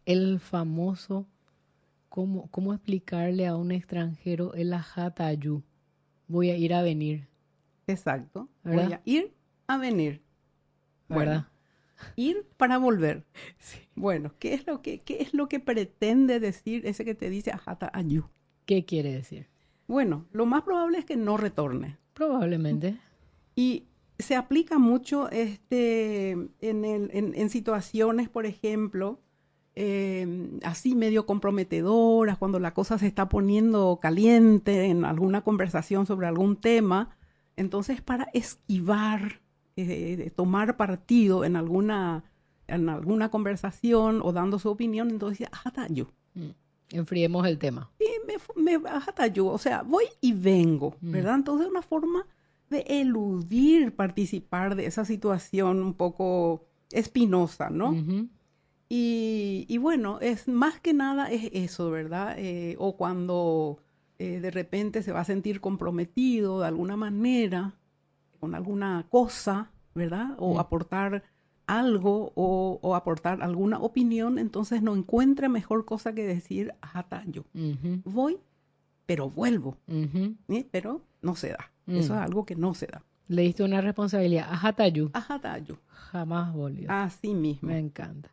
el famoso, ¿cómo explicarle a un extranjero el ajatayu? Voy a ir a venir, Exacto. Voy ¿verdad? a ir a venir. ¿Verdad? Bueno, ir para volver. Sí. Bueno, qué es lo que pretende decir ese que te dice ajata ayu? ¿Qué quiere decir? Bueno, lo más probable es que no retorne. Probablemente. Y se aplica mucho en situaciones, por ejemplo, así medio comprometedoras, cuando la cosa se está poniendo caliente en alguna conversación sobre algún tema. Entonces, para esquivar, tomar partido en alguna conversación o dando su opinión, entonces dice, ajá, yo. Mm. Enfriemos el tema. Y ajá, yo, o sea, voy y vengo, Mm. ¿verdad? Entonces, una forma de eludir participar de esa situación un poco espinosa, ¿no? Ujú. Y bueno, es más que nada es eso, ¿verdad? O cuando de repente se va a sentir comprometido de alguna manera con alguna cosa, ¿verdad? O Mm. aportar algo o aportar alguna opinión, entonces no encuentra mejor cosa que decir, ajá, yo Ujú. voy, pero vuelvo, Ujú. ¿sí? Pero no se da. Eso es Mm. algo que no se da. Le diste una responsabilidad. Ajatayu. Ajá, yo. Jamás volvió. Así Me mismo. encanta.